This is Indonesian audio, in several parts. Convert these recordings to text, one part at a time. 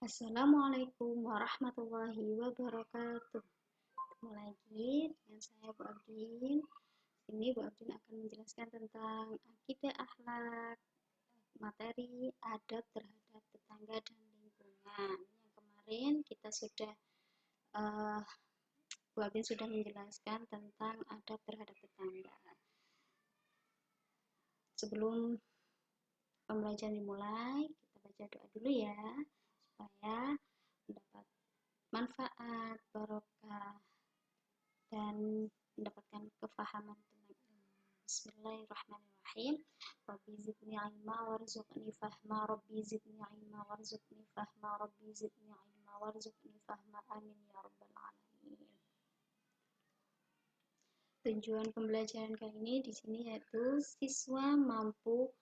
Assalamualaikum warahmatullahi wabarakatuh. Ketemu lagi dengan saya Bu Abdin. Ini Bu Abdin akan menjelaskan tentang akidah akhlak, materi adab terhadap tetangga dan lingkungan. Yang kemarin kita sudah Bu Abdin sudah menjelaskan tentang adab terhadap tetangga. Sebelum pembelajaran dimulai, kita baca doa dulu ya, supaya mendapat manfaat, barokah, dan mendapatkan kefahaman tentang ilmu. Bismillahirrahmanirrahim. Rabbi zidni ilma warzuqni fahma. Rabbi zidni ilma warzuqni fahma. Rabbi zidni ilma warzuqni fahma. Amin ya rabbal alamin. Tujuan pembelajaran kali ini di sini yaitu siswa mampu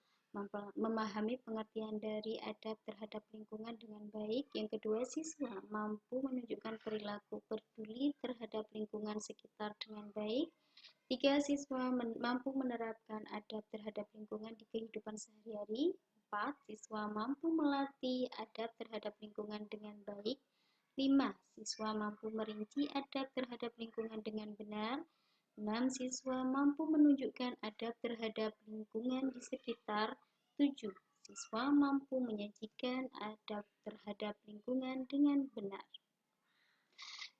memahami pengertian dari adab terhadap lingkungan dengan baik. Yang kedua, siswa mampu menunjukkan perilaku peduli terhadap lingkungan sekitar dengan baik. Tiga, siswa mampu menerapkan adab terhadap lingkungan di kehidupan sehari-hari. 4, siswa mampu melatih adab terhadap lingkungan dengan baik. 5, siswa mampu merinci adab terhadap lingkungan dengan benar. 6, siswa mampu menunjukkan adab terhadap lingkungan di sekitar. 7, siswa mampu menyajikan adab terhadap lingkungan dengan benar.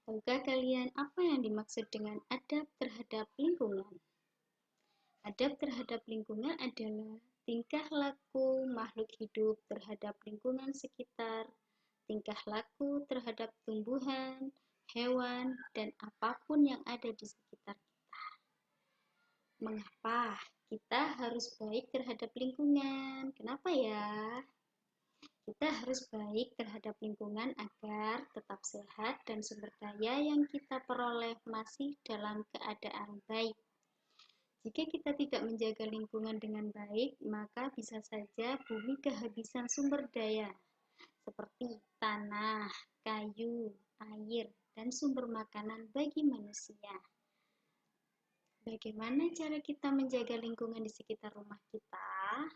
Tahukah kalian apa yang dimaksud dengan adab terhadap lingkungan? Adab terhadap lingkungan adalah tingkah laku makhluk hidup terhadap lingkungan sekitar, tingkah laku terhadap tumbuhan, hewan, dan apapun yang ada di sekitar kita. Mengapa kita harus baik terhadap lingkungan? Kenapa ya? Kita harus baik terhadap lingkungan agar tetap sehat dan sumber daya yang kita peroleh masih dalam keadaan baik. Jika kita tidak menjaga lingkungan dengan baik, maka bisa saja bumi kehabisan sumber daya, seperti tanah, kayu, air, dan sumber makanan bagi manusia. Bagaimana cara kita menjaga lingkungan di sekitar rumah kita?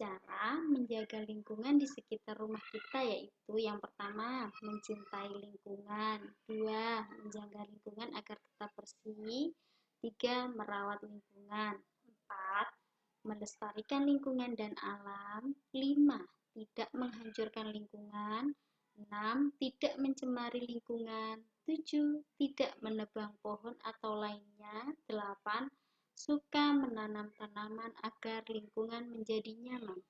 Cara menjaga lingkungan di sekitar rumah kita yaitu yang pertama, mencintai lingkungan. 2, menjaga lingkungan agar tetap bersih. 3, merawat lingkungan. 4, melestarikan lingkungan dan alam. 5, tidak menghancurkan lingkungan. 6, tidak mencemari lingkungan. 7, tidak menebang pohon atau lainnya. 8, suka menanam tanaman agar lingkungan menjadi nyaman.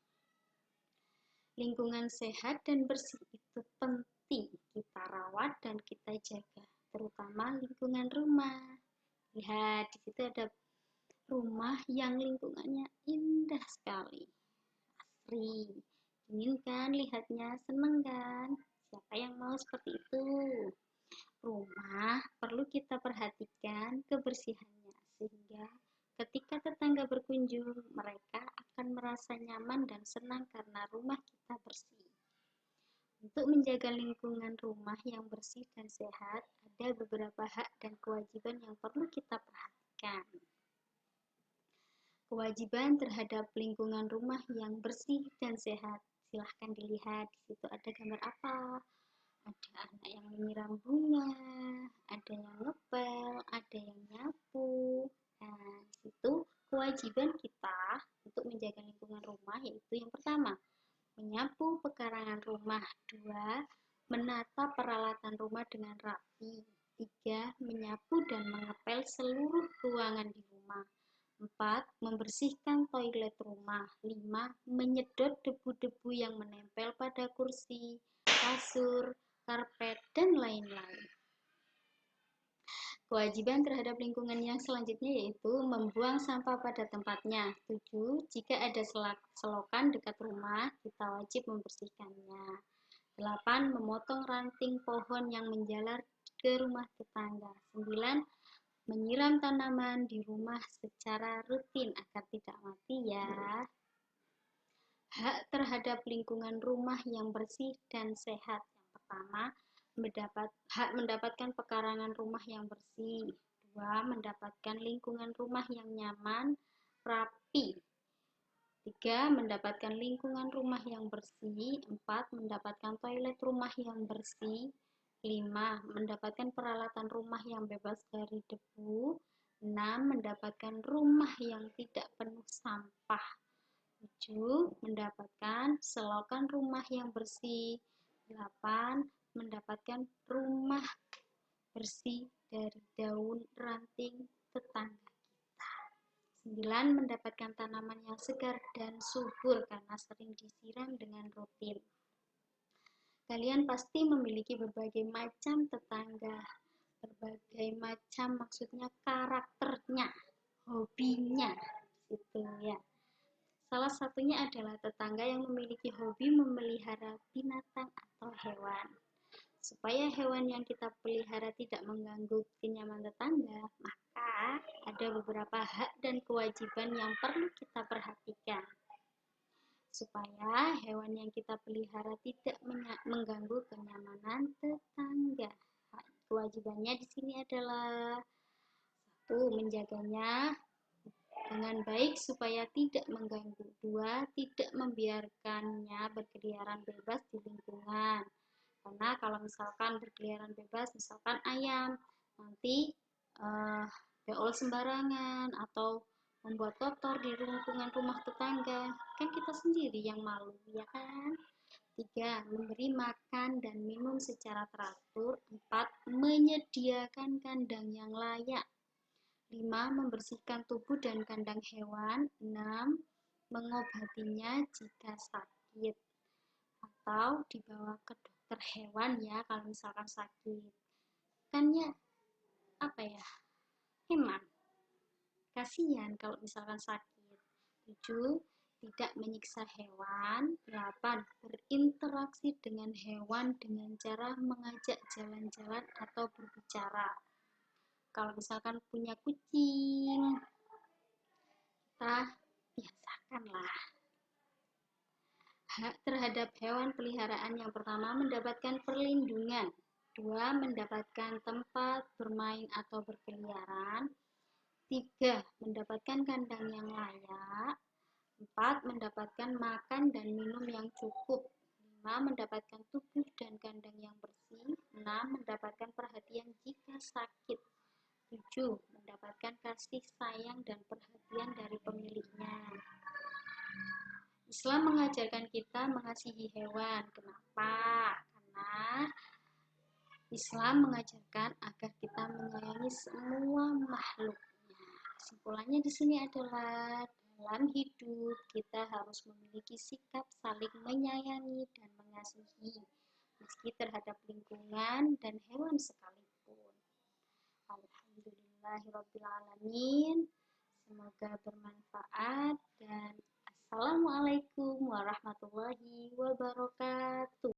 Lingkungan sehat dan bersih itu penting kita rawat dan kita jaga, terutama lingkungan rumah. Lihat, di situ ada rumah yang lingkungannya indah sekali, asri. Ingin kan lihatnya, seneng kan? Siapa yang mau seperti itu? Rumah perlu kita perhatikan kebersihannya, sehingga ketika tetangga berkunjung, mereka akan merasa nyaman dan senang karena rumah kita bersih. Untuk menjaga lingkungan rumah yang bersih dan sehat, ada beberapa hak dan kewajiban yang perlu kita perhatikan. Kewajiban terhadap lingkungan rumah yang bersih dan sehat. Silahkan dilihat, di situ ada gambar apa? Ada anak yang menyiram bunga, ada yang ngepel, ada yang nyapu. Nah, itu kewajiban kita untuk menjaga lingkungan rumah yaitu yang pertama, menyapu pekarangan rumah. 2, menata peralatan rumah dengan rapi. 3, menyapu dan mengepel seluruh ruangan di rumah. 4, membersihkan toilet rumah. 5, menyedot debu-debu yang menempel pada kursi, kasur, karpet, dan lain-lain. Kewajiban terhadap lingkungan yang selanjutnya yaitu membuang sampah pada tempatnya. 7, jika ada selokan dekat rumah, kita wajib membersihkannya. 8, memotong ranting pohon yang menjalar ke rumah tetangga. 9, menyiram tanaman di rumah secara rutin agar tidak mati ya. Hak terhadap lingkungan rumah yang bersih dan sehat. Yang pertama, hak mendapatkan pekarangan rumah yang bersih. 2, mendapatkan lingkungan rumah yang nyaman, rapi. 3. Mendapatkan lingkungan rumah yang bersih. 4. Mendapatkan toilet rumah yang bersih. 5. Mendapatkan peralatan rumah yang bebas dari debu. 6. Mendapatkan rumah yang tidak penuh sampah. 7. Mendapatkan selokan rumah yang bersih. 8. Mendapatkan rumah bersih dari daun ranting tetangga. 9. Mendapatkan tanaman yang segar dan subur karena sering disiram dengan rutin. Kalian pasti memiliki berbagai macam tetangga, berbagai macam maksudnya karakternya, hobinya, gitu ya. Salah satunya adalah tetangga yang memiliki hobi memelihara binatang atau hewan. Supaya hewan yang kita pelihara tidak mengganggu kenyamanan tetangga, maka ada beberapa hak dan kewajiban yang perlu kita perhatikan. Supaya hewan yang kita pelihara tidak mengganggu kenyamanan tetangga. Kewajibannya di sini adalah 1. Menjaganya dengan baik supaya tidak mengganggu. 2. Tidak membiarkannya berkeliaran bebas di lingkungan. Karena kalau misalkan berkeliaran bebas, misalkan ayam, nanti beol sembarangan atau membuat kotor di lingkungan rumah tetangga, kan kita sendiri yang malu, ya kan? 3. Memberi makan dan minum secara teratur. 4. Menyediakan kandang yang layak. 5. Membersihkan tubuh dan kandang hewan. 6. Mengobatinya jika sakit atau dibawa ke dokter hewan ya kalau misalkan sakit. Kan ya apa ya? Hemat. Kasihan kalau misalkan sakit. 7. Tidak menyiksa hewan. 8. Berinteraksi dengan hewan dengan cara mengajak jalan-jalan atau berbicara. Kalau misalkan punya kucing, kita biasakanlah. Hak terhadap hewan peliharaan yang pertama mendapatkan perlindungan. 2. Mendapatkan tempat bermain atau berkeliaran. 3. Mendapatkan kandang yang layak. 4. Mendapatkan makan dan minum yang cukup. 5. Mendapatkan tubuh dan kandang yang bersih. 6. Mendapatkan perhatian jika sakit. 7. Mendapatkan kasih sayang dan perhatian dari pemiliknya. Islam mengajarkan kita mengasihi hewan. Kenapa? Karena Islam mengajarkan agar kita menyayangi semua makhluknya. Kesimpulannya di sini adalah dalam hidup kita harus memiliki sikap saling menyayangi dan mengasihi, meski terhadap lingkungan dan hewan sekalipun. Alhamdulillahirrabbilalamin. Semoga bermanfaat dan Assalamualaikum warahmatullahi wabarakatuh.